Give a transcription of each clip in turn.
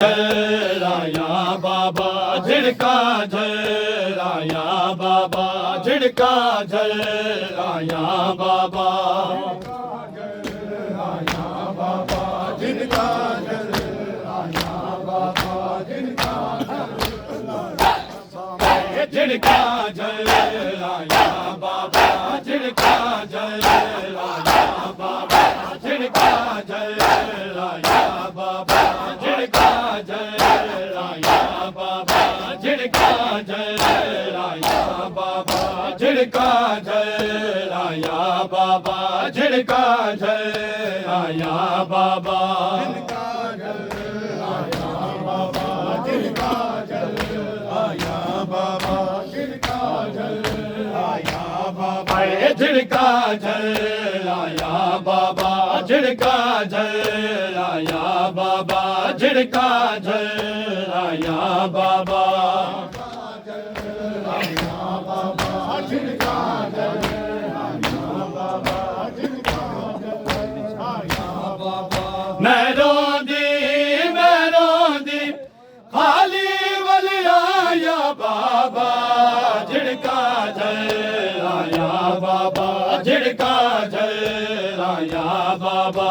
झलाया बाबा झिड़का झलाया बाबा झिड़का झलाया बाबा झलाया बाबा झिड़का झलाया बाबा झिड़का झिड़का झलाया बाबा झिड़का झलाया बाबा झिड़का झलाया बाबा झिड़का झलाया बाबा झिड़का झलाया बाबा झिड़का झलाया बाबा झिड़का झलाया बाबा झिड़का झलाया बाबा झिड़का झलाया बाबा झिड़का झलाया बाबा झिड़का झलाया बाबा झिड़का झलाया बाबा झिड़का झलाया बाबा झिड़का झलाया बाबा मैं रोंदी खाली वलिया बाबा झिड़का झलाया बाबा झिड़का झलाया बाबा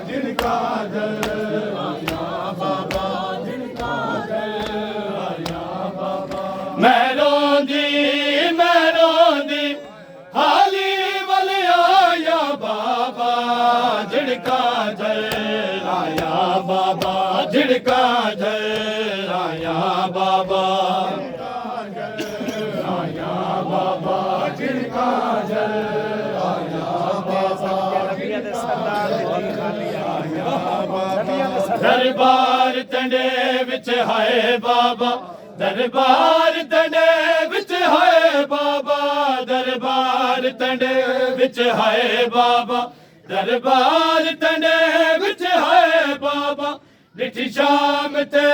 झिड़का झलाया बाबा झिड़का झलाया बाबा मैं रोंदी खाली वलिया बाबा झिड़का झलाया बाबा झिड़का झलाया बाबा झलाया बाबा झिड़का झलाया बाबा दरबार तंडे विच हाय बाबा दरबार तंडे विच हाय बाबा दरबार तंडे विच हाय बाबा दरबार तंडे विच हाय बाबा डिठी शाम ते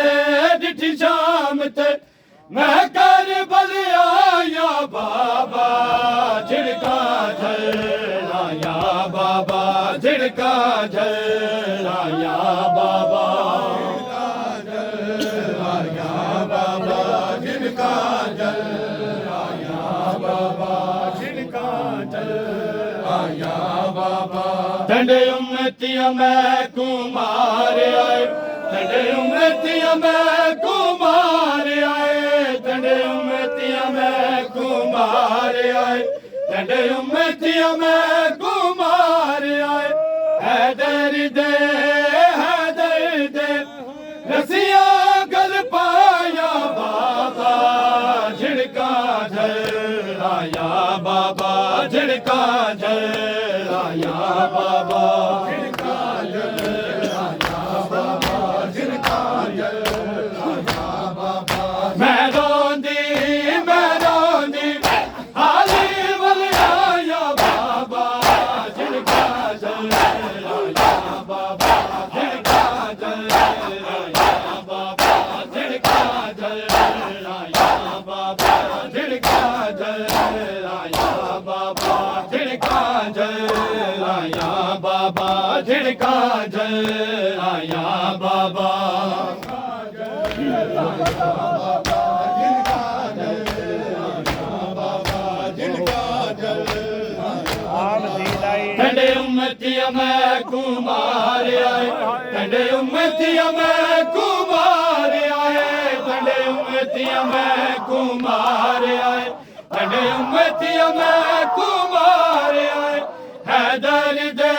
मैं कर बलिया बाबा झिड़का झलाया बाबा झिड़का झलाया बाबा झलाया बाबा झिड़का झलाया बाबा झिड़का झलाया बाबा ठंडे उम्मतिया मैं कुमार आए ठंडे उम्मतिया मैं कुमार आए ठंडे उम्मतिया मैं कुमार आए ठंडे उम्मतिया मैं कुमार आए हैदर दे रसिया गल पाया बाबा झिड़का झलाया बाबा झिड़का झलाया बाबा झिड़का झलाया बाबा झिड़का झलाया बाबा मैं रोंदी हाली वलिया बाबा झिड़का झलाया बाबा झिड़का झलाया बाबा झिड़का झलाया बाबा झिड़का झलाया बाबा झिड़का झलाया बाबा झिड़का झलाया बाबा ठंडे उम्मतिया मैं कुमार आए ठंडे उम्मतिया मैं कुमार आए ठंडे उम्मतिया मैं कुमार आए ठंडे उम्मतिया मैं कुमार आए हैदर दे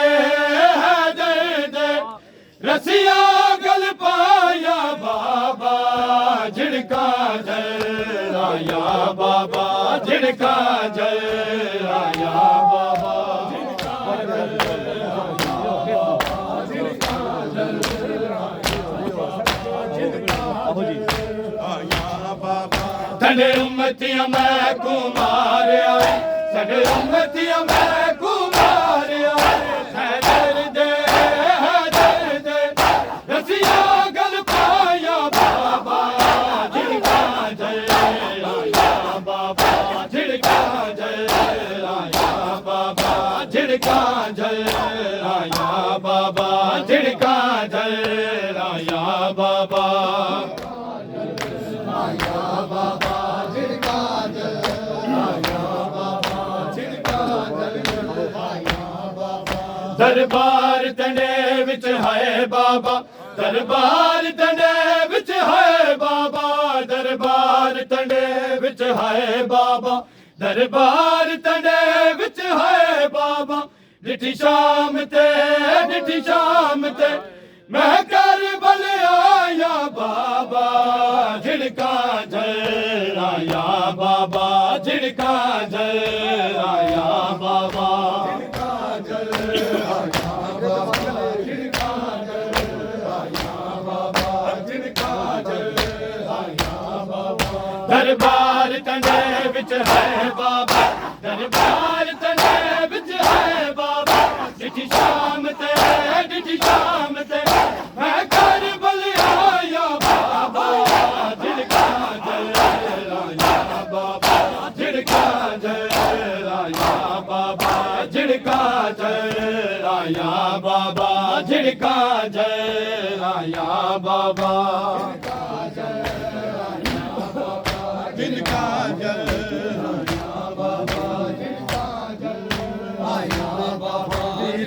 रसिया गल पाया बाबा झिड़का झलाया बाबा झिड़का झलाया बाबा ठंडे उम्मतिया मैं कुमार आए ठंडे उम्मतिया मैं कुमार आए हैदर दे रसिया गल पाया बाबा झिड़का झलाया बाबा झिड़का झलाया बाबा झिड़का झलाया बाबा झिड़का दरबार तंडे विच है बाबा, दरबार तंडे विच है बाबा, दरबार तंडे विच है बाबा, दरबार तंडे विच है बाबा। डिठी शाम ते मैं कर बल आया बाबा, झिड़का जलाया बाबा, झिड़का जलाया बाबा, दरबार तंडे विच है बाबा, दरबार तंडे विच है बाबा। डिठी शाम ते मैं कर बल आया बाबा, झिड़का जलाया बाबा, झिड़का जलाया बाबा, झिड़का जलाया बाबा, झिड़का जलाया बाबा।